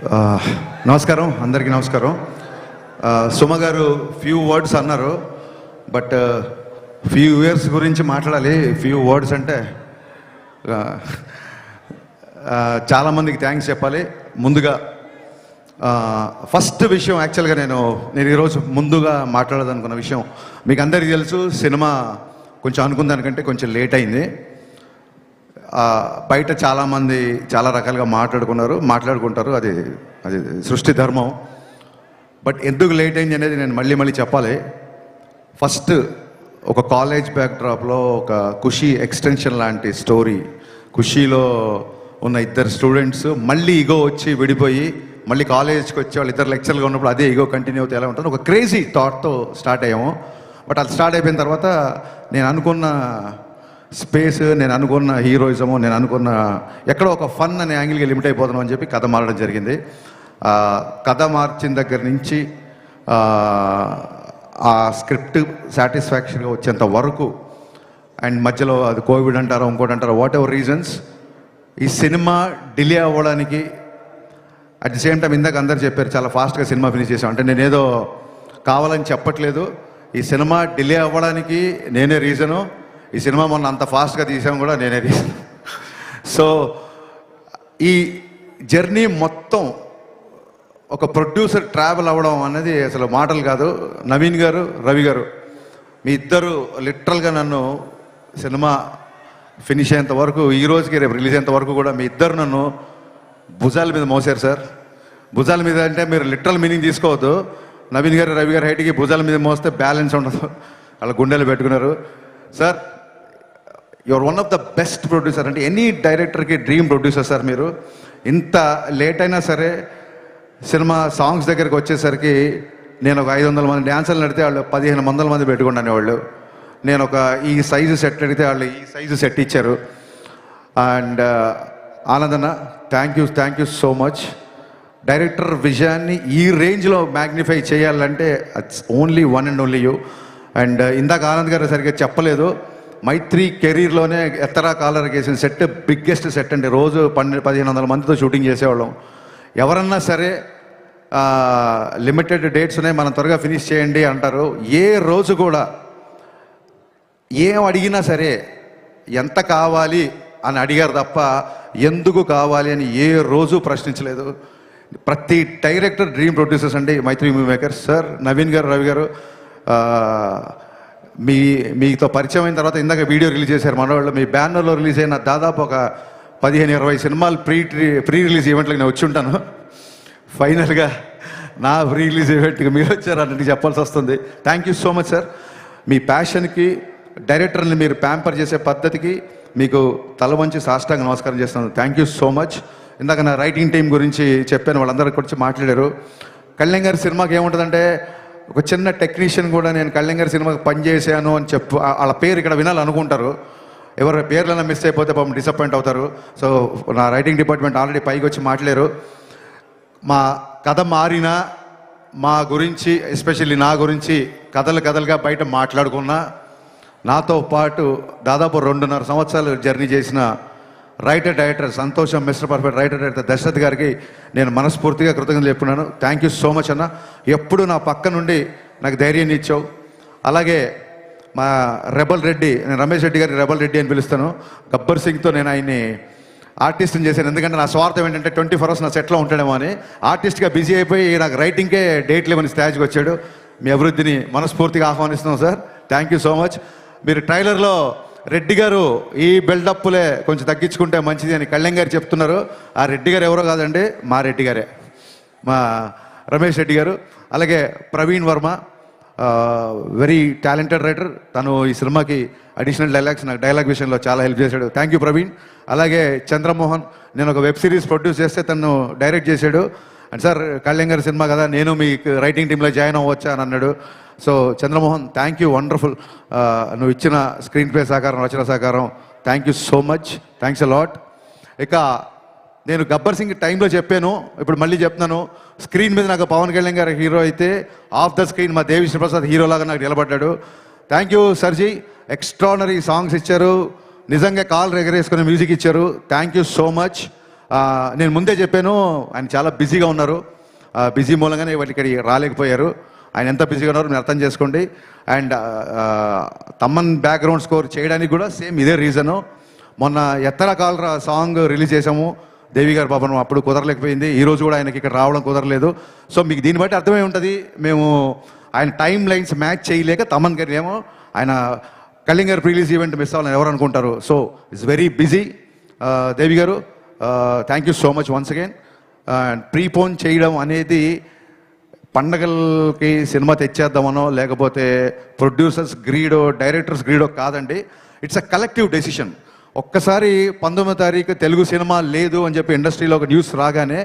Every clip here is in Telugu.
నమస్కారం, అందరికీ నమస్కారం. సుమ గారు ఫ్యూ వర్డ్స్ అన్నారు, బట్ ఫ్యూ ఇయర్స్ గురించి మాట్లాడాలి. ఫ్యూ వర్డ్స్ అంటే చాలామందికి థ్యాంక్స్ చెప్పాలి. ముందుగా ఫస్ట్ విషయం, యాక్చువల్గా నేను ఈరోజు ముందుగా మాట్లాడాలనుకున్న విషయం మీకు అందరికీ తెలుసు. సినిమా కొంచెం అనుకున్న దానికంటే కొంచెం లేట్ అయింది. బయట చాలామంది చాలా రకాలుగా మాట్లాడుకుంటారు, అది సృష్టి ధర్మం. బట్ ఎందుకు లేట్ అయింది అనేది నేను మళ్ళీ చెప్పాలి. ఫస్ట్ ఒక కాలేజ్ బ్యాక్డ్రాప్లో ఒక ఖుషీ ఎక్స్టెన్షన్ లాంటి స్టోరీ. ఖుషీలో ఉన్న ఇద్దరు స్టూడెంట్స్ మళ్ళీ ఈగో వచ్చి విడిపోయి మళ్ళీ కాలేజ్కి వచ్చి వాళ్ళు ఇద్దరు లెక్చర్లుగా ఉన్నప్పుడు అదే ఈగో కంటిన్యూ అవుతే ఎలా ఉంటుంది, ఒక క్రేజీ థాట్తో స్టార్ట్ అయ్యాము. బట్ అది స్టార్ట్ అయిపోయిన తర్వాత నేను అనుకున్న స్పేస్, నేను అనుకున్న హీరోయిజము, నేను అనుకున్న ఎక్కడో ఒక ఫన్ అనే యాంగిల్కి లిమిట్ అయిపోతున్నాం అని చెప్పి కథ మారడం జరిగింది. కథ మార్చిన దగ్గర నుంచి ఆ స్క్రిప్ట్ సాటిస్ఫాక్షన్గా వచ్చేంత వరకు, అండ్ మధ్యలో అది కోవిడ్ అంటారో ఇంకోటి అంటారో, వాట్ ఎవర్ రీజన్స్, ఈ సినిమా డిలే అవ్వడానికి అట్ ది సేమ్ టైం ఇందాక అందరు చెప్పారు చాలా ఫాస్ట్గా సినిమా ఫినిష్ చేసాం అంటే నేనేదో కావాలని చెప్పట్లేదు. ఈ సినిమా డిలే అవ్వడానికి నేనే రీజను. ఈ సినిమా మొన్న అంత ఫాస్ట్గా తీసాం కూడా నేనే రీజన్. సో ఈ జర్నీ మొత్తం ఒక ప్రొడ్యూసర్ ట్రావెల్ అవ్వడం అనేది అసలు మాటలు కాదు. నవీన్ గారు, రవి గారు, మీ ఇద్దరు లిటరల్గా నన్ను సినిమా ఫినిష్ అయ్యేంత వరకు, ఈ రోజుకి రేపు రిలీజ్ అయ్యేంత వరకు కూడా మీ ఇద్దరు నన్ను భుజాల మీద మోసారు సార్. భుజాల మీద అంటే మీరు లిటరల్ మీనింగ్ తీసుకోవద్దు. నవీన్ గారు, రవి గారు హైట్కి భుజాల మీద మోస్తే బ్యాలెన్స్ ఉండదు, వాళ్ళ గుండెలు పెట్టుకున్నారు. Sir, your one of the best producer. అంటే ఎనీ డైరెక్టర్కి డ్రీమ్ ప్రొడ్యూసర్ సార్ మీరు. ఇంత లేట్ అయినా సరే సినిమా సాంగ్స్ దగ్గరికి వచ్చేసరికి నేను ఒక 500 మంది డ్యాన్సర్లు నడితే వాళ్ళు 1500 మంది పెట్టుకున్నాను. వాళ్ళు నేను ఒక ఈ సైజు సెట్ అడిగితే వాళ్ళు ఈ సైజు సెట్ ఇచ్చారు. అండ్ ఆనందన్న, thank you so much. Director విజయాన్ని ఈ రేంజ్లో మ్యాగ్నిఫై చేయాలంటే it's only one and only you. And ఇందాక ఆనంద్ గారు సరిగ్గా చెప్పలేదు, మైత్రి కెరీర్లోనే ఎత్తరా కాలర్కి వేసిన సెట్ బిగ్గెస్ట్ సెట్ అండి. రోజు 1500 మందితో షూటింగ్ చేసేవాళ్ళం. ఎవరన్నా సరే లిమిటెడ్ డేట్స్ ఉన్నాయి, మనం త్వరగా ఫినిష్ చేయండి అంటారు. ఏ రోజు కూడా ఏం అడిగినా సరే ఎంత కావాలి అని అడిగారు తప్ప ఎందుకు కావాలి అని ఏ రోజు ప్రశ్నించలేదు. ప్రతి డైరెక్టర్ డ్రీమ్ ప్రొడ్యూసర్స్ అండి మైత్రి మూవీ మేకర్స్. సార్, నవీన్ గారు, రవి గారు, మీతో పరిచయం అయిన తర్వాత ఇందాక వీడియో రిలీజ్ చేశారు మనవాళ్ళు. మీ బ్యానర్లో రిలీజ్ అయిన దాదాపు ఒక 15-20 సినిమాలు ప్రీ రిలీజ్ ఈవెంట్లకు నేను వచ్చి ఉంటాను. ఫైనల్గా నా ప్రీ రిలీజ్ ఈవెంట్కి మీరు వచ్చారు అన్నట్టు చెప్పాల్సి వస్తుంది. Thank you so much sir. మీ ప్యాషన్కి, డైరెక్టర్ని మీరు ప్యాంపర్ చేసే పద్ధతికి మీకు తల వంచి సాష్టాంగ నమస్కారం చేస్తున్నాను. Thank you so much. ఇందాక నా రైటింగ్ టీం గురించి చెప్పాను, వాళ్ళందరి గురించి మాట్లాడారు. కళ్యాణ్ గారి సినిమాకి ఏముంటుందంటే, ఒక చిన్న టెక్నీషియన్ కూడా నేను కళ్యాణ్ గారి సినిమాకి పనిచేసాను అని వాళ్ళ పేరు ఇక్కడ వినాలనుకుంటారు. ఎవరి పేర్లైనా మిస్ అయిపోతే పాపం డిసప్పాయింట్ అవుతారు. సో నా రైటింగ్ డిపార్ట్మెంట్ ఆల్రెడీ పైకి వచ్చి మాట్లాడారు. మా కథ మారినా మా గురించి, ఎస్పెషల్లీ నా గురించి కథలుగా బయట మాట్లాడుకున్నా, నాతో పాటు దాదాపు 2.5 సంవత్సరాలు జర్నీ చేసిన రైటర్ డైరెక్టర్ సంతోషం, mister perfect writer director Dashrath గారికి నేను మనస్ఫూర్తిగా కృతజ్ఞతలు చెప్పుకున్నాను. థ్యాంక్ యూ సో మచ్ అన్న. ఎప్పుడు నా పక్క నుండి నాకు ధైర్యాన్ని ఇచ్చావు. అలాగే మా రెబల్ రెడ్డి, నేను రమేష్ రెడ్డి గారికి రెబల్ రెడ్డి అని పిలుస్తాను. గబ్బర్ సింగ్తో నేను ఆయన్ని ఆర్టిస్ట్ని చేశాను. ఎందుకంటే నా స్వార్థం ఏంటంటే 24 hours నా సెట్లో ఉంటాడేమో అని. ఆర్టిస్ట్గా బిజీ అయిపోయి నాకు రైటింగ్కే డేట్లు ఇవ్వని స్టేజ్కి వచ్చాడు. మీ అభివృద్ధిని మనస్ఫూర్తిగా ఆహ్వానిస్తున్నాం sir. Thank you so much. మీరు ట్రైలర్లో రెడ్డి గారు ఈ బిల్డప్లే కొంచెం తగ్గించుకుంటే మంచిది అని కళ్యాణ్ గారు చెప్తున్నారు. ఆ రెడ్డి గారు ఎవరో కాదండి, మా రెడ్డి గారే, మా రమేష్ రెడ్డి గారు. అలాగే Praveen Varma, very talented writer. తను ఈ సినిమాకి అడిషనల్ డైలాగ్స్, నాకు డైలాగ్ విషయంలో చాలా హెల్ప్ చేశాడు. Thank you Praveen. అలాగే చంద్రమోహన్, నేను ఒక వెబ్ సిరీస్ ప్రొడ్యూస్ చేస్తే తను డైరెక్ట్ చేశాడు. అండ్ సార్, కళ్యాణ్ గారి సినిమా కదా, నేను మీ రైటింగ్ టీంలో జాయిన్ అవ్వచ్చా అని అన్నాడు. So Chandramohan, thank you, wonderful. నువ్వు ఇచ్చిన స్క్రీన్ ప్లే సహకారం, రచన సహకారం, thank you so much. Thanks a lot. ఇక నేను గబ్బర్ సింగ్ టైంలో చెప్పాను, ఇప్పుడు మళ్ళీ చెప్తున్నాను. స్క్రీన్ మీద నాకు పవన్ కళ్యాణ్ గారు హీరో అయితే, ఆఫ్ ద స్క్రీన్ మా దేవి శ్రీప్రసాద్ హీరోలాగా నాకు నిలబడ్డాడు. థ్యాంక్ యూ సర్జీ. ఎక్స్ట్రానరీ సాంగ్స్ ఇచ్చారు, నిజంగా కాల్ ఎగరేసుకునే మ్యూజిక్ ఇచ్చారు. Thank you so much. నేను ముందే చెప్పాను, ఆయన చాలా బిజీగా ఉన్నారు. బిజీ మూలంగానే వాళ్ళు ఇక్కడికి రాలేకపోయారు. ఆయన ఎంత బిజీగా ఉన్నారో మీరు అర్థం చేసుకోండి. అండ్ తమ్మన్ బ్యాక్గ్రౌండ్ స్కోర్ చేయడానికి కూడా సేమ్ ఇదే రీజను. మొన్న ఎత్తర కాలరా సాంగ్ రిలీజ్ చేసాము దేవి గారు, పాపం అప్పుడు కుదరలేకపోయింది. ఈరోజు కూడా ఆయనకి ఇక్కడ రావడం కుదరలేదు. సో మీకు దీన్ని బట్టి అర్థమై ఉంటుంది, మేము ఆయన టైం లైన్స్ మ్యాచ్ చేయలేక తమన్ గారు ఏమో ఆయన కళింగ గారు ప్రీలీజ్ ఈవెంట్ మిస్ అవ్వాలని ఎవరు అనుకుంటారు. So it's very busy. Devi garu thank you so much once again. Prepone చేయడం అనేది పండగలకి సినిమా తెచ్చేద్దామనో లేకపోతే ప్రొడ్యూసర్స్ గ్రీడో డైరెక్టర్స్ గ్రీడో కాదండి. It's a collective decision. ఒక్కసారి 19వ తారీఖు తెలుగు సినిమా లేదు అని చెప్పి ఇండస్ట్రీలో ఒక న్యూస్ రాగానే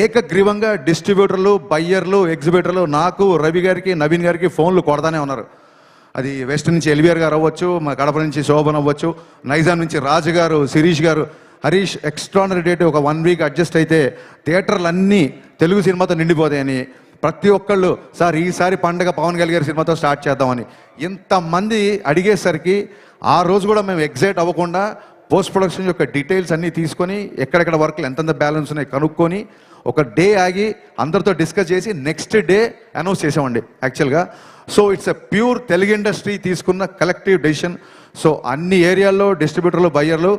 ఏకగ్రీవంగా డిస్ట్రిబ్యూటర్లు, బయ్యర్లు, ఎగ్జిబిటర్లు నాకు, రవి గారికి, నవీన్ గారికి ఫోన్లు కొడతానే ఉన్నారు. అది వెస్ట్ నుంచి ఎల్విఆర్ గారు అవ్వచ్చు, మా కడప నుంచి శోభన్ అవ్వచ్చు, నైజాం నుంచి రాజు గారు, శిరీష్ గారు, హరీష్ ఎక్స్ట్రానరీ డేట్ ఒక 1 వీక్ అడ్జస్ట్ అయితే థియేటర్లన్నీ తెలుగు సినిమాతో నిండిపోతాయని ప్రతి ఒక్కళ్ళు సార్ ఈసారి పండగ పవన్ కళ్యాణ్ గారి సినిమాతో స్టార్ట్ చేద్దామని ఇంతమంది అడిగేసరికి ఆ రోజు కూడా మేము ఎగ్జైట్ అవ్వకుండా పోస్ట్ ప్రొడక్షన్ యొక్క డీటెయిల్స్ అన్నీ తీసుకొని ఎక్కడెక్కడ వర్క్లు ఎంతెంత బ్యాలెన్స్ ఉన్నాయి కనుక్కొని ఒక డే ఆగి అందరితో డిస్కస్ చేసి నెక్స్ట్ డే అనౌన్స్ చేసామండి యాక్చువల్గా. So it's a pure Telugu industry తీసుకున్న కలెక్టివ్ డెసిషన్. సో అన్ని ఏరియాల్లో డిస్ట్రిబ్యూటర్లు, బయ్యర్లు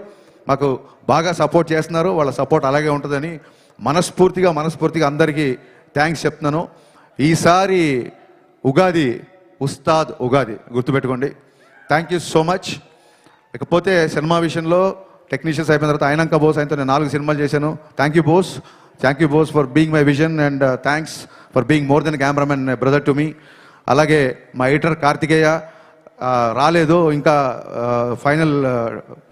మాకు బాగా సపోర్ట్ చేస్తున్నారు. వాళ్ళ సపోర్ట్ అలాగే ఉంటుందని మనస్ఫూర్తిగా అందరికీ థ్యాంక్స్ చెప్తున్నాను. ఈసారి ఉగాది ఉస్తాద్ ఉగాది గుర్తుపెట్టుకోండి. Thank you so much. ఇకపోతే సినిమా విషయంలో టెక్నీషియన్స్ అయిపోయిన తర్వాత అయినాక బోస్ ఆయనతో నేను 4 సినిమాలు చేశాను. Thank you Bose for being my vision and thanks for being more than cameraman brother to me. అలాగే మా ఎడిటర్ కార్తికేయ రాలేదు ఇంకా, ఫైనల్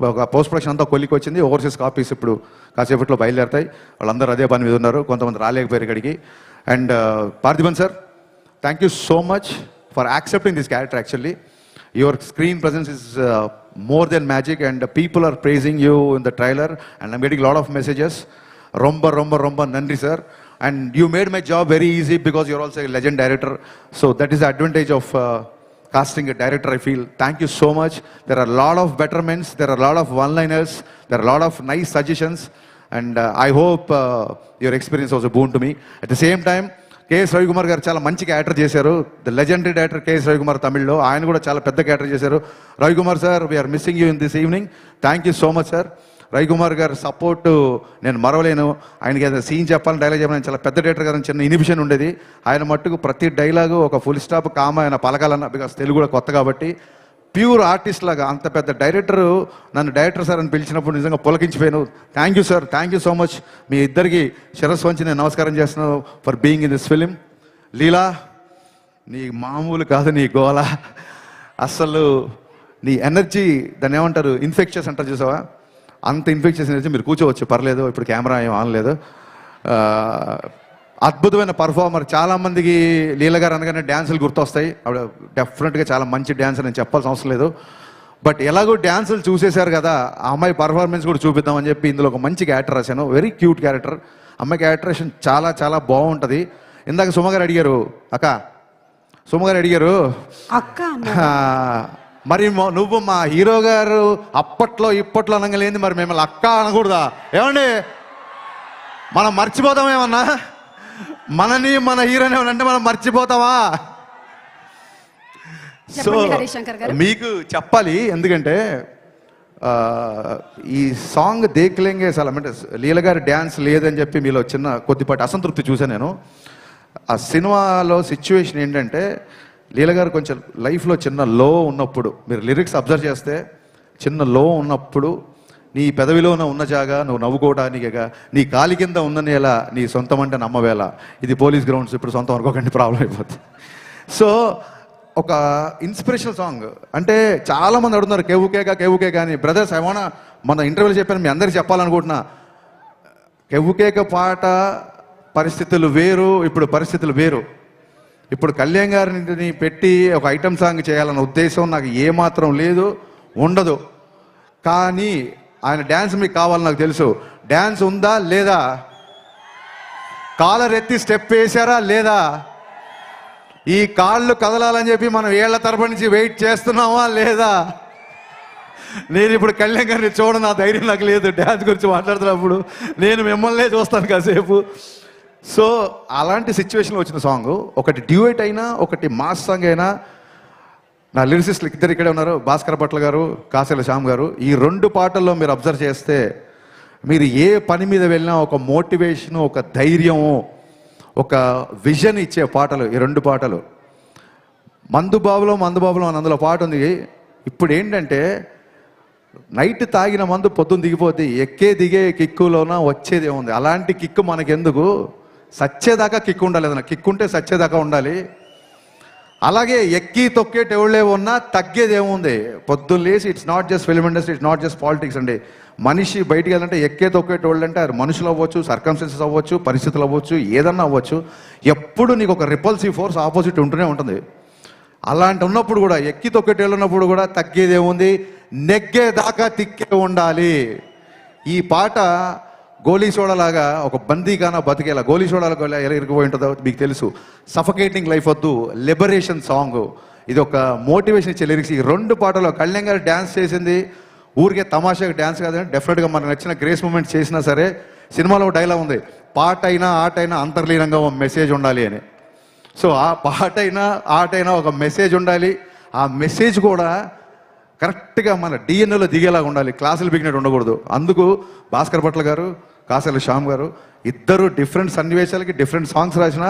ఒక పోస్ట్ ప్రొడక్షన్ అంతా కొలికి వచ్చింది. ఓవర్సీస్ కాపీస్ ఇప్పుడు కాసేపట్లో బయలుదేరుతాయి. వాళ్ళందరూ అదే పని మీద ఉన్నారు, కొంతమంది రాలేకపోయారు ఇక్కడికి. And Parthiban sir, thank you so much for accepting this character. Actually your screen presence is more than magic and people are praising you in the trailer and I'm getting a lot of messages. Romba nandri sir, and you made my job very easy because you're also a legend director, so that is the advantage of casting a director, I feel. Thank you so much. There are a lot of betterments, there are a lot of one-liners, there are a lot of nice suggestions, and I hope your experience was a boon to me. At the same time, KS Ravikumar గారు చాలా మంచి క్యారెక్టర్ చేశారు. The legendary director KS Ravikumar తమిళ్లో, ఆయన కూడా చాలా పెద్ద క్యారెక్టర్ చేశారు. Ravikumar sir, we are missing you in this evening. Thank you so much sir. Ravikumar గారు సపోర్టు నేను మరవలేను. ఆయనకి ఏదైనా సీన్ చెప్పాలని, డైలాగ్ చెప్పాలని చాలా పెద్ద డైరెక్టర్ గారు చిన్న ఇనిబిషన్ ఉండేది. ఆయన మట్టుకు ప్రతి డైలాగు ఒక ఫుల్ స్టాప్ కామ ఆయన పలకాలన్న, బికాస్ తెలుగు కూడా కొత్త కాబట్టి ప్యూర్ ఆర్టిస్ట్ లాగా అంత పెద్ద డైరెక్టరు నన్ను డైరెక్టర్ సార్ అని పిలిచినప్పుడు నిజంగా పులకించిపోయాను. Thank you sir, thank you so much. మీ ఇద్దరికి శిరస్సు వంచి నేను నమస్కారం చేస్తున్నాను for being in this film. Leela, నీ మామూలు కాదు నీ గోల, అసలు నీ ఎనర్జీ, దాన్ని ఏమంటారు, ఇన్ఫెక్షన్స్ అంటారు చూసావా, అంత ఇన్ఫెక్షన్స్ ఎనర్జీ. మీరు కూర్చోవచ్చు పర్లేదు, ఇప్పుడు కెమెరా ఏం ఆన్ లేదు. అద్భుతమైన పర్ఫార్మర్. చాలామందికి లీల గారు అనగానే డ్యాన్సులు గుర్తొస్తాయి. ఆవిడ డెఫినెట్గా చాలా మంచి డ్యాన్సర్, నేను చెప్పాల్సిన అవసరం లేదు. బట్ ఎలాగో డ్యాన్సులు చూసేశారు కదా, ఆ అమ్మాయి పర్ఫార్మెన్స్ కూడా చూపిద్దామని చెప్పి ఇందులో ఒక మంచి క్యారెక్టర్ రాశాను. Very cute character. అమ్మాయి క్యారెక్టరేషన్ చాలా చాలా బాగుంటుంది. ఇందాక సుమగారు అడిగారు, సుమగారు అడిగారు అక్క మరి నువ్వు మా హీరో గారు అప్పట్లో ఇప్పట్లో అనగలేంది, మరి మిమ్మల్ని అక్క అనకూడదా? ఏమండి, మనం మర్చిపోతామేమన్నా? మనని మన హీరోని ఏమనంటే మనం మర్చిపోతావా? సో మీకు చెప్పాలి, ఎందుకంటే ఈ సాంగ్ దేఖ్లేంగే చాలా, అంటే లీల గారి డ్యాన్స్ లేదని చెప్పి మీలో చిన్న కొద్దిపాటి అసంతృప్తి చూసాను నేను. ఆ సినిమాలో సిచ్యువేషన్ ఏంటంటే, లీల గారు కొంచెం లైఫ్లో చిన్న లో ఉన్నప్పుడు, మీరు లిరిక్స్ అబ్జర్వ్ చేస్తే చిన్న లో ఉన్నప్పుడు, నీ పెదవిలోన ఉన్న జాగా నువ్వు నవ్వుకోవడానికిగా, నీ కాలి కింద ఉన్న నేల నీ సొంతం అంటే నమ్మవేళ, ఇది పోలీస్ గ్రౌండ్స్, ఇప్పుడు సొంతం అనుకోకండి ప్రాబ్లం అయిపోతుంది. సో ఒక ఇన్స్పిరేషనల్ సాంగ్. అంటే చాలామంది అడుగుతున్నారు కేవుకేక అని. బ్రదర్స్, ఏమన్నా మన ఇంటర్వ్యూలో చెప్పాను, మీ అందరికీ చెప్పాలనుకుంటున్నా, కేవుకేక పాట పరిస్థితులు వేరు, ఇప్పుడు పరిస్థితులు వేరు. ఇప్పుడు కళ్యాణ్ గారిని పెట్టి ఒక ఐటమ్ సాంగ్ చేయాలన్న ఉద్దేశం నాకు ఏమాత్రం లేదు, ఉండదు. కానీ ఆయన డ్యాన్స్ మీకు కావాలని నాకు తెలుసు. డ్యాన్స్ ఉందా లేదా? కాలర్ ఎత్తి స్టెప్ వేశారా లేదా? ఈ కాళ్ళు కదలాలని చెప్పి మనం ఏళ్ల తరబడి నుంచి వెయిట్ చేస్తున్నామా లేదా? నేను ఇప్పుడు కళ్యాణ్ గారిని చూడను, నా ధైర్యం నాకు లేదు. డ్యాన్స్ గురించి మాట్లాడుతున్నప్పుడు నేను మిమ్మల్నే చూస్తాను కాసేపు. సో అలాంటి సిచ్యువేషన్లో వచ్చిన సాంగ్, ఒకటి డ్యూయట్ అయినా ఒకటి మాస్ సాంగ్ అయినా, నా లిరిసిస్టులు ఇద్దరు ఇక్కడే ఉన్నారు, భాస్కర్ భట్ల గారు, కాసేల శ్యామ్ గారు. ఈ 2 పాటల్లో మీరు అబ్జర్వ్ చేస్తే మీరు ఏ పని మీద వెళ్ళినా ఒక మోటివేషను, ఒక ధైర్యము, ఒక విజన్ ఇచ్చే పాటలు ఈ 2 పాటలు. మందుబాబులో అని అందులో పాట ఉంది. ఇప్పుడు ఏంటంటే నైట్ తాగిన మందు పొద్దున్న దిగిపోతే ఎక్కే దిగే కిక్కులోన వచ్చేది ఏముంది? అలాంటి కిక్కు మనకెందుకు? సచ్చేదాకా కిక్కు ఉండాలి, ఏదైనా కిక్కు ఉంటే సచ్చేదాకా ఉండాలి. అలాగే ఎక్కి తొక్కేటి ఎవళ్ళే ఉన్నా తగ్గేది ఏముంది? పొద్దున్న లేసి it's not just film industry, it's not just politics అండి. మనిషి బయటికి వెళ్ళాలంటే ఎక్కే తొక్కేటి వాళ్ళు అంటే అది మనుషులు అవ్వచ్చు, సర్కమ్స్టెన్సెస్ అవ్వచ్చు, పరిస్థితులు అవ్వచ్చు, ఏదన్నా అవ్వచ్చు. ఎప్పుడు నీకు ఒక రిపల్సివ్ ఫోర్స్ ఆపోజిట్ ఉంటూనే ఉంటుంది. అలాంటి ఉన్నప్పుడు కూడా ఎక్కి తొక్కేటి వెళ్ళినప్పుడు కూడా తగ్గేది ఏముంది? నెగ్గేదాకా తిక్కే ఉండాలి. ఈ పాట గోలీ సోడాలాగా ఒక బందీగానా బతికేలా, గోలీ సోడాలకు ఎలా ఇరిగిపోయి ఉంటుందో మీకు తెలుసు. సఫకేటింగ్ లైఫ్ వద్దు, లిబరేషన్ సాంగ్. ఇది ఒక మోటివేషన్ ఇచ్చే లిరిక్స్. ఈ 2 పాటలో కళ్యాణ్ గారు డ్యాన్స్ చేసింది ఊరికే తమాషాగా డ్యాన్స్ కాదని, డెఫినెట్గా మనకు నచ్చిన గ్రేస్ మూమెంట్స్ చేసినా సరే, సినిమాలో డైలాగ్ ఉంది, పాట అయినా ఆట అయినా అంతర్లీనంగా ఒక మెసేజ్ ఉండాలి అని. సో ఆ పాట అయినా ఆట అయినా ఒక మెసేజ్ ఉండాలి. ఆ మెసేజ్ కూడా కరెక్ట్గా మన డిఎన్ఏలో దిగేలాగా ఉండాలి, క్లాసులు బిగినట్టు ఉండకూడదు. అందుకు భాస్కర్ భట్ల గారు, కాసేల శ్యామ్ గారు ఇద్దరు డిఫరెంట్ సన్నివేశాలకి డిఫరెంట్ సాంగ్స్ రాసిన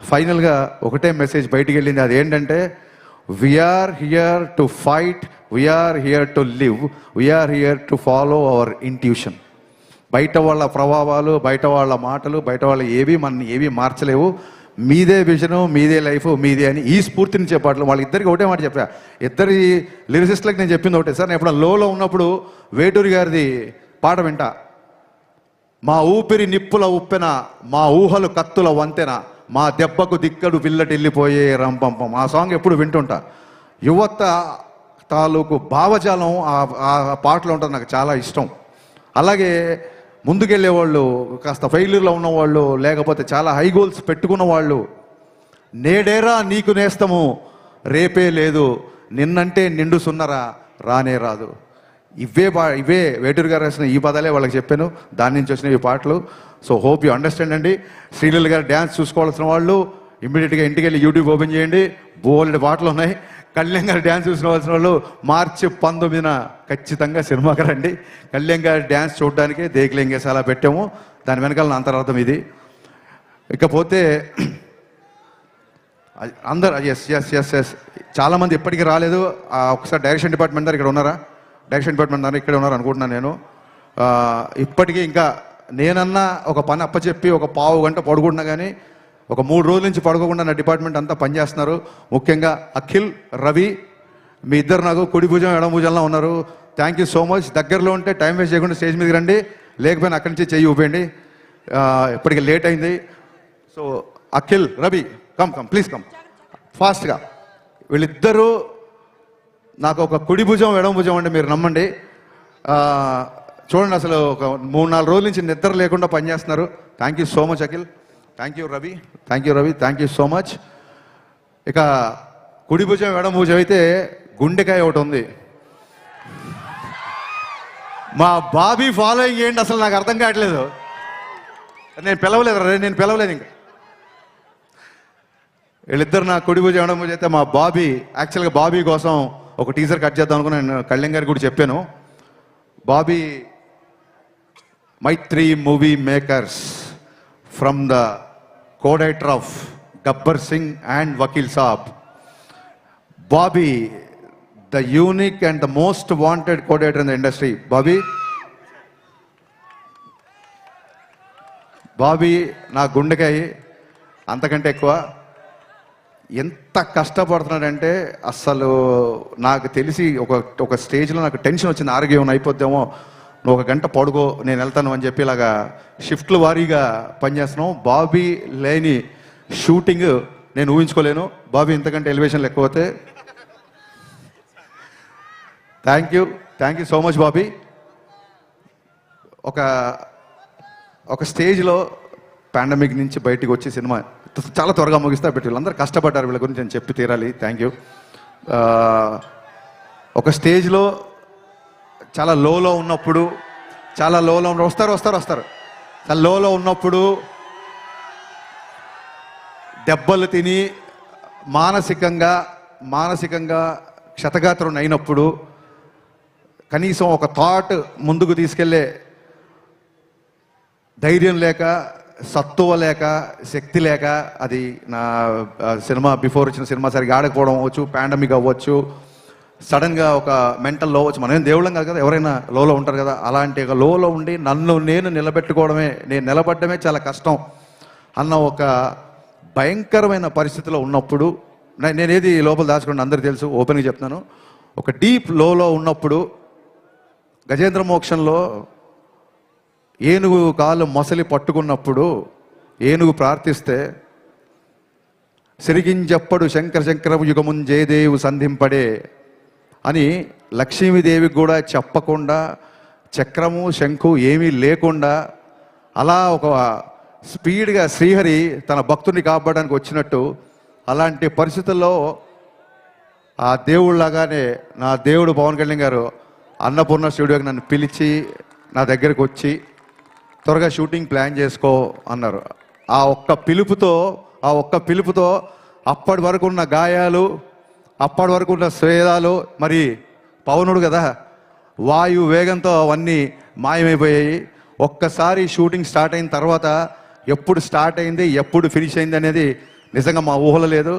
ఫైనల్గా ఒకటే మెసేజ్ బయటికి వెళ్ళింది. అది ఏంటంటే, we are here to fight, we are here to live, we are here to follow our intuition. బయట వాళ్ళ ప్రభావాలు, బయట వాళ్ళ మాటలు, బయట వాళ్ళ ఏవి మార్చలేవు. మీదే విజను, మీదే లైఫ్, మీదే అని ఈ స్ఫూర్తినిచ్చే పాటలు. వాళ్ళిద్దరికి ఒకటే మాట చెప్పా, ఇద్దరి లిరిసిస్టులకు నేను చెప్పింది ఒకటే. సార్ నేను ఎప్పుడన్నా లోలో ఉన్నప్పుడు వేటూరి గారిది పాట వింటా, మా ఊపిరి నిప్పుల ఉప్పెన, మా ఊహలు కత్తుల వంతెన, మా దెబ్బకు దిక్కడు పిల్లటెళ్ళిపోయే రంపంపం. ఆ సాంగ్ ఎప్పుడు వింటుంటా. యువత తాలూకు భావజాలం ఆ పాటలో ఉంటుంది, నాకు చాలా ఇష్టం. అలాగే ముందుకెళ్ళే వాళ్ళు, కాస్త ఫెయిల్యూర్లో ఉన్నవాళ్ళు, లేకపోతే చాలా హై గోల్స్ పెట్టుకున్న వాళ్ళు, నేడేరా నీకు నేస్తము, రేపే లేదు, నిన్నంటే నిండు సున్నరా రానే రాదు. ఇవే వేటూరు గారు రాసిన ఈ పదాలే వాళ్ళకి చెప్పాను, దాని నుంచి వచ్చిన ఈ పాటలు. సో హోప్ యూ అండర్స్టాండ్ అండి. శ్రీలీల గారు డ్యాన్స్ చూసుకోవాల్సిన వాళ్ళు ఇమ్మీడియట్గా ఇంటికి వెళ్ళి యూట్యూబ్ ఓపెన్ చేయండి, బోల్డ్ పాటలు ఉన్నాయి. కళ్యాణ్ గారు డ్యాన్స్ చూసుకోవాల్సిన వాళ్ళు మార్చి 19న ఖచ్చితంగా సినిమాకి రండి. కళ్యాణ్ గారి డ్యాన్స్ చూడడానికే దేకులేంగేసి అలా పెట్టాము, దాని వెనకాల నా అంతరార్థం ఇది. ఇకపోతే అందరు ఎస్ చాలామంది ఎప్పటికీ రాలేదు. ఒకసారి డైరెక్షన్ డిపార్ట్మెంట్ దగ్గర ఇక్కడ ఉన్నారా? డైరెక్షన్ డిపార్ట్మెంట్ దగ్గర ఇక్కడ ఉన్నారు అనుకుంటున్నాను నేను. ఇప్పటికీ ఇంకా నేనన్నా ఒక పని అప్పచెప్పి ఒక పావు గంట పడుకుంటున్నా కానీ ఒక 3 రోజుల నుంచి పడుకోకుండా నా డిపార్ట్మెంట్ అంతా పనిచేస్తున్నారు. ముఖ్యంగా అఖిల్, రవి, మీ ఇద్దరు నాకు కుడి భుజం ఎడమ భుజంలో ఉన్నారు. Thank you so much. దగ్గరలో ఉంటే టైం వేస్ట్ చేయకుండా స్టేజ్ మీదకి రండి, లేకపోయినా అక్కడి నుంచి చెయ్యి ఊపేయండి. ఇప్పటికి లేట్ అయింది. So Akhil, Ravi, come please come ఫాస్ట్గా. వీళ్ళిద్దరూ నాకు ఒక కుడి భుజం ఎడమ భుజం అంటే మీరు నమ్మండి. చూడండి, అసలు ఒక 3-4 రోజుల నుంచి నిద్ర లేకుండా పనిచేస్తున్నారు. Thank you so much Akhil. Thank you Ravi, thank you so much. ఇక కుడి భుజం ఎడమ భుజం అయితే గుండెకాయ ఒకటి ఉంది. మా బాబీ ఫాలోయింగ్ ఏంటి అసలు నాకు అర్థం కావట్లేదు. నేను పిలవలేదు ఇంకా. వీళ్ళిద్దరు నా కుడి భుజం ఎడమ భుజం అయితే మా బాబీ. యాక్చువల్గా బాబీ కోసం ఒక టీజర్ కట్ చేద్దాం అనుకుని నేను కళ్యాణ్ గారికి కూడా చెప్పాను. Bobby Mythri movie makers from the co-director of Gabbar Singh and Vakil Saab. Bobby, the unique and the most wanted co-director in the industry. Bobby నా గుండెకాయ అంతకంటే ఎక్కువ. ఎంత కష్టపడుతున్నాడంటే అసలు నాకు తెలిసి ఒక స్టేజ్లో నాకు టెన్షన్ వచ్చింది, ఆరోగ్యం అయిపోద్దేమో, నువ్వు 1 గంట పడుకో నేను వెళ్తాను అని చెప్పి ఇలాగా షిఫ్ట్లు వారీగా పనిచేస్తున్నాం. బాబీ లేని షూటింగ్ నేను ఊహించుకోలేను. బాబీ ఇంతకంటే ఎలివేషన్లు ఎక్కువతే. Thank you so much Bobby. ఒక స్టేజ్లో పాండమిక్ నుంచి బయటికి వచ్చి సినిమా చాలా త్వరగా ముగిస్తా పెట్టి వీళ్ళందరూ కష్టపడ్డారు, వీళ్ళ గురించి నేను చెప్పి తీరాలి. Thank you. ఒక స్టేజ్లో చాలా లోలో ఉన్నప్పుడు వస్తారు చాలా లోలో ఉన్నప్పుడు దెబ్బలు తిని మానసికంగా క్షతగాత్రుని అయినప్పుడు కనీసం ఒక థాట్ ముందుకు తీసుకెళ్లే ధైర్యం లేక, సత్తువ లేక, శక్తి లేక, అది నా సినిమా బిఫోర్ వచ్చిన సినిమా సరిగ్గా ఆడకపోవడం అవ్వచ్చు, పాండమిక్ అవ్వచ్చు, సడన్గా ఒక మెంటల్ లో అవ్వచ్చు. మనం ఏం దేవుళ్ళం కాదు కదా, ఎవరైనా లోలో ఉంటారు కదా. అలాంటి ఒక లోలో ఉండి నన్ను నేను నిలబడమే చాలా కష్టం అన్న ఒక భయంకరమైన పరిస్థితిలో ఉన్నప్పుడు, నేనేది లోపల దాచుకోండి అందరికీ తెలుసు, ఓపెన్గా చెప్తున్నాను. ఒక డీప్ లోలో ఉన్నప్పుడు గజేంద్ర మోక్షంలో ఏనుగు కాలు మొసలి పట్టుకున్నప్పుడు ఏనుగు ప్రార్థిస్తే సిరిగింజప్పడు శంకరవు యుగమున్ జయదేవు సంధింపడే అని లక్ష్మీదేవికి కూడా చెప్పకుండా, చక్రము శంఖు ఏమీ లేకుండా అలా ఒక స్పీడ్గా శ్రీహరి తన భక్తుడిని కాపాడడానికి వచ్చినట్టు, అలాంటి పరిస్థితుల్లో ఆ దేవుళ్ళలాగానే నా దేవుడు పవన్ కళ్యాణ్ గారు అన్నపూర్ణ స్టూడియోకి నన్ను పిలిచి నా దగ్గరకు వచ్చి త్వరగా షూటింగ్ ప్లాన్ చేసుకో అన్నారు. ఆ ఒక్క పిలుపుతో అప్పటి వరకు ఉన్న గాయాలు, అప్పటి వరకు ఉన్న స్వేదాలు, మరి పవనుడు కదా వాయు వేగంతో అవన్నీ మాయమైపోయాయి. ఒక్కసారి షూటింగ్ స్టార్ట్ అయిన తర్వాత ఎప్పుడు స్టార్ట్ అయింది, ఎప్పుడు ఫినిష్ అయింది అనేది నిజంగా మా ఊహలో లేదు.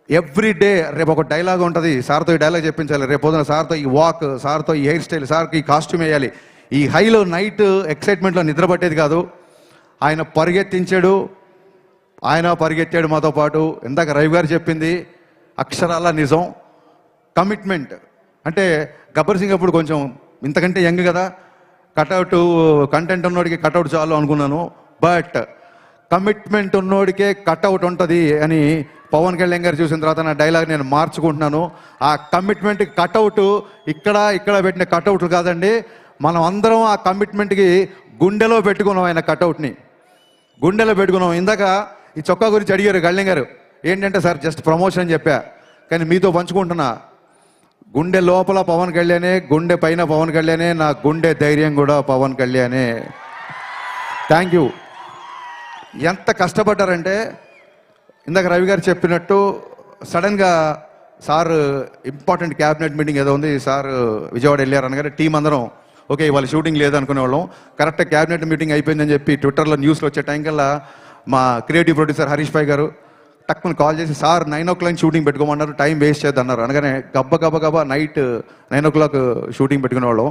ఎవ్రీ డే రేపు ఒక డైలాగ్ ఉంటుంది, సార్తో ఈ డైలాగ్ చెప్పించాలి, రేపు పొద్దున సార్తో ఈ వాక్, సార్తో ఈ హెయిర్ స్టైల్, సార్కి ఈ కాస్ట్యూమ్ వేయాలి. ఈ హైలో నైట్ ఎక్సైట్మెంట్లో నిద్ర పట్టేది కాదు. ఆయన పరిగెత్తాడు మాతో పాటు. ఇందాక రవి గారు చెప్పింది అక్షరాల నిజం. కమిట్మెంట్ అంటే గబ్బర్ సింగ్ అప్పుడు కొంచెం ఇంతకంటే యంగ్ కదా, కటౌట్ కంటెంట్ ఉన్నోడికి కటౌట్ చాలు అనుకున్నాను. బట్ కమిట్మెంట్ ఉన్నోడికే కటౌట్ ఉంటుంది అని పవన్ కళ్యాణ్ గారు చూసిన తర్వాత నా డైలాగ్ నేను మార్చుకుంటున్నాను. ఆ కమిట్మెంట్ కటౌట్ ఇక్కడ పెట్టిన కటౌట్లు కాదండి, మనం అందరం ఆ కమిట్మెంట్కి గుండెలో పెట్టుకున్నాం. ఆయన కటౌట్ని గుండెలో పెట్టుకున్నాం. ఇందాక ఈ చొక్కా గురించి అడిగారు కళ్యాణ్ గారు, ఏంటంటే సార్ జస్ట్ ప్రమోషన్ అని చెప్పా, కానీ మీతో పంచుకుంటున్నా. గుండె లోపల పవన్ కళ్యాణే, గుండె పైన పవన్ కళ్యాణే, నా గుండె ధైర్యం కూడా పవన్ కళ్యాణే. Thank you. ఎంత కష్టపడ్డారంటే ఇందాక రవి గారు చెప్పినట్టు సడన్గా సార్ ఇంపార్టెంట్ క్యాబినెట్ మీటింగ్ ఏదో ఉంది, సార్ విజయవాడ వెళ్ళారు అనగానే టీం అందరం ఓకే ఇవాళ షూటింగ్ లేదనుకునే వాళ్ళం. కరెక్ట్గా క్యాబినెట్ మీటింగ్ అయిపోయిందని చెప్పి ట్విట్టర్లో న్యూస్లో వచ్చే టైం కల్లా మా క్రియేటివ్ ప్రొడ్యూసర్ హరీష్ భాయ్ గారు టక్కుని కాల్ చేసి సార్ 9 o'clock షూటింగ్ పెట్టుకోమన్నారు, టైం వేస్ట్ చేద్దాం అన్నారు. అనగానే గబ్బ నైట్ 9 o'clock షూటింగ్ పెట్టుకునేవాళ్ళం.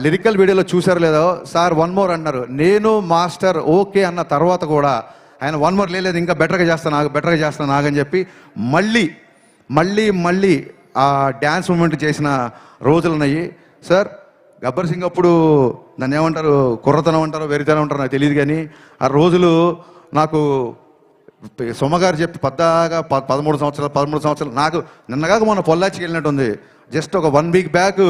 లిరికల్ వీడియోలో చూసారు లేదో, సార్ 1 more అన్నారు. నేను మాస్టర్ ఓకే అన్న తర్వాత కూడా ఆయన 1 more లేదు, ఇంకా బెటర్గా చేస్తాను ఆగని చెప్పి మళ్ళీ ఆ డ్యాన్స్ మూమెంట్ చేసిన రోజులు ఉన్నాయి. సార్ గబ్బర్ సింగ్ అప్పుడు నన్ను ఏమంటారు, కుర్రతనం అంటారో వెరితనం అంటారో నాకు తెలియదు, కానీ ఆ రోజులు నాకు సొమ్మగారు చెప్పి పద్దాగా 13 సంవత్సరాలు నాకు నిన్నగాక మొన్న పొల్లాచికి వెళ్ళినట్టు ఉంది. జస్ట్ ఒక 1 week బ్యాక్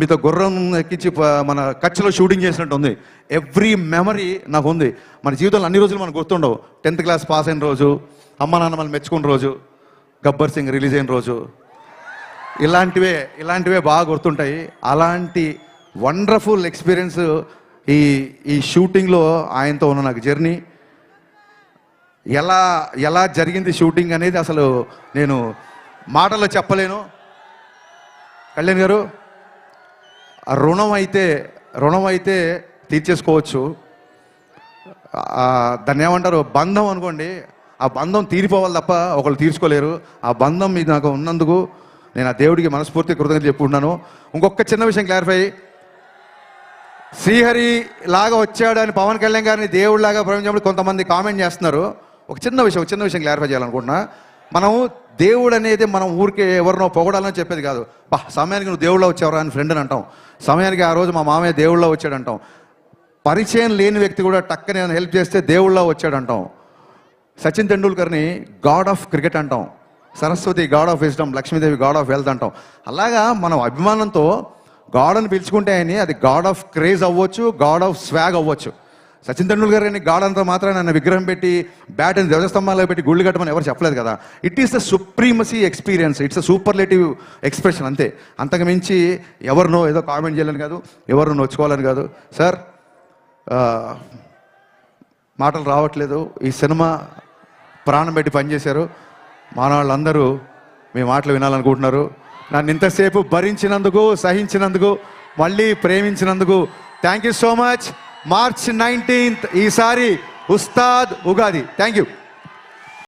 మీతో గుర్రం ఎక్కించి మన కచ్లో షూటింగ్ చేసినట్టు ఉంది. ఎవ్రీ మెమరీ నాకు ఉంది. మన జీవితంలో అన్ని రోజులు మనకు గుర్తుండవు. 10th class పాస్ అయిన రోజు, అమ్మ నాన్న మనం మెచ్చుకున్న రోజు, గబ్బర్ సింగ్ రిలీజ్ అయిన రోజు, ఇలాంటివే బాగా గుర్తుంటాయి. అలాంటి వండర్ఫుల్ ఎక్స్పీరియన్స్ ఈ షూటింగ్లో ఆయనతో ఉన్న నాకు జర్నీ. ఎలా జరిగింది షూటింగ్ అనేది అసలు నేను మాటల్లో చెప్పలేను. కళ్యాణ్ గారు రుణం అయితే తీర్చేసుకోవచ్చు, దాన్ని ఏమంటారు బంధం అనుకోండి, ఆ బంధం తీరిపోవాలి తప్ప ఒకళ్ళు తీర్చుకోలేరు. ఆ బంధం మీద నాకు ఉన్నందుకు నేను ఆ దేవుడికి మనస్ఫూర్తి కృతజ్ఞతలు చెప్పుకుంటున్నాను. ఇంకొక చిన్న విషయం క్లారిఫై, శ్రీహరి లాగా వచ్చాడని పవన్ కళ్యాణ్ గారిని దేవుడిలాగా ప్రవేశించినప్పుడు కొంతమంది కామెంట్ చేస్తున్నారు. ఒక చిన్న విషయం క్లారిఫై చేయాలనుకుంటున్నా. మనం దేవుడు అనేది మనం ఊరికే ఎవరినో పొగడాలని చెప్పేది కాదు. సమయానికి నువ్వు దేవుళ్ళ వచ్చావరా అని ఫ్రెండ్ అని అంటాం, సమయానికి ఆ రోజు మా మామయ్య దేవుళ్ళ వచ్చాడంటాం. పరిచయం లేని వ్యక్తి కూడా టక్కనే హెల్ప్ చేస్తే దేవుళ్ళ వచ్చాడంటాం. సచిన్ తెండూల్కర్ని గాడ్ ఆఫ్ క్రికెట్ అంటాం, Saraswati God of wisdom, Lakshmidevi God of wealth అంటాం. అలాగా మనం అభిమానంతో గాడ్ అని పిలుచుకుంటే అని అది గాడ్ ఆఫ్ క్రేజ్ అవ్వచ్చు, గాడ్ ఆఫ్ స్వాగ్ అవ్వచ్చు. సచిన్ తెండూల్కర్ గారిని గాడంతా మాత్రం నన్ను విగ్రహం పెట్టి బ్యాట్ అని ధ్వజస్తంభాల్లో పెట్టి గుళ్ళు కట్టమని ఎవరు చెప్పలేదు కదా. It is the supremacy experience, it's a superlative expression అంతే. అంతకు మించి ఎవరినో ఏదో కామెంట్ చేయాలని కాదు, ఎవరినో నొచ్చుకోవాలని కాదు. సార్ మాటలు రావట్లేదు. ఈ సినిమా ప్రాణం పెట్టి పనిచేశారు. మానవాళ్ళందరూ మీ మాటలు వినాలనుకుంటున్నారు. నన్ను ఇంతసేపు భరించినందుకు, సహించినందుకు, మళ్ళీ ప్రేమించినందుకు thank you so much. March 19th ఈసారి ఉస్తాద్ ఉగాది. Thank you.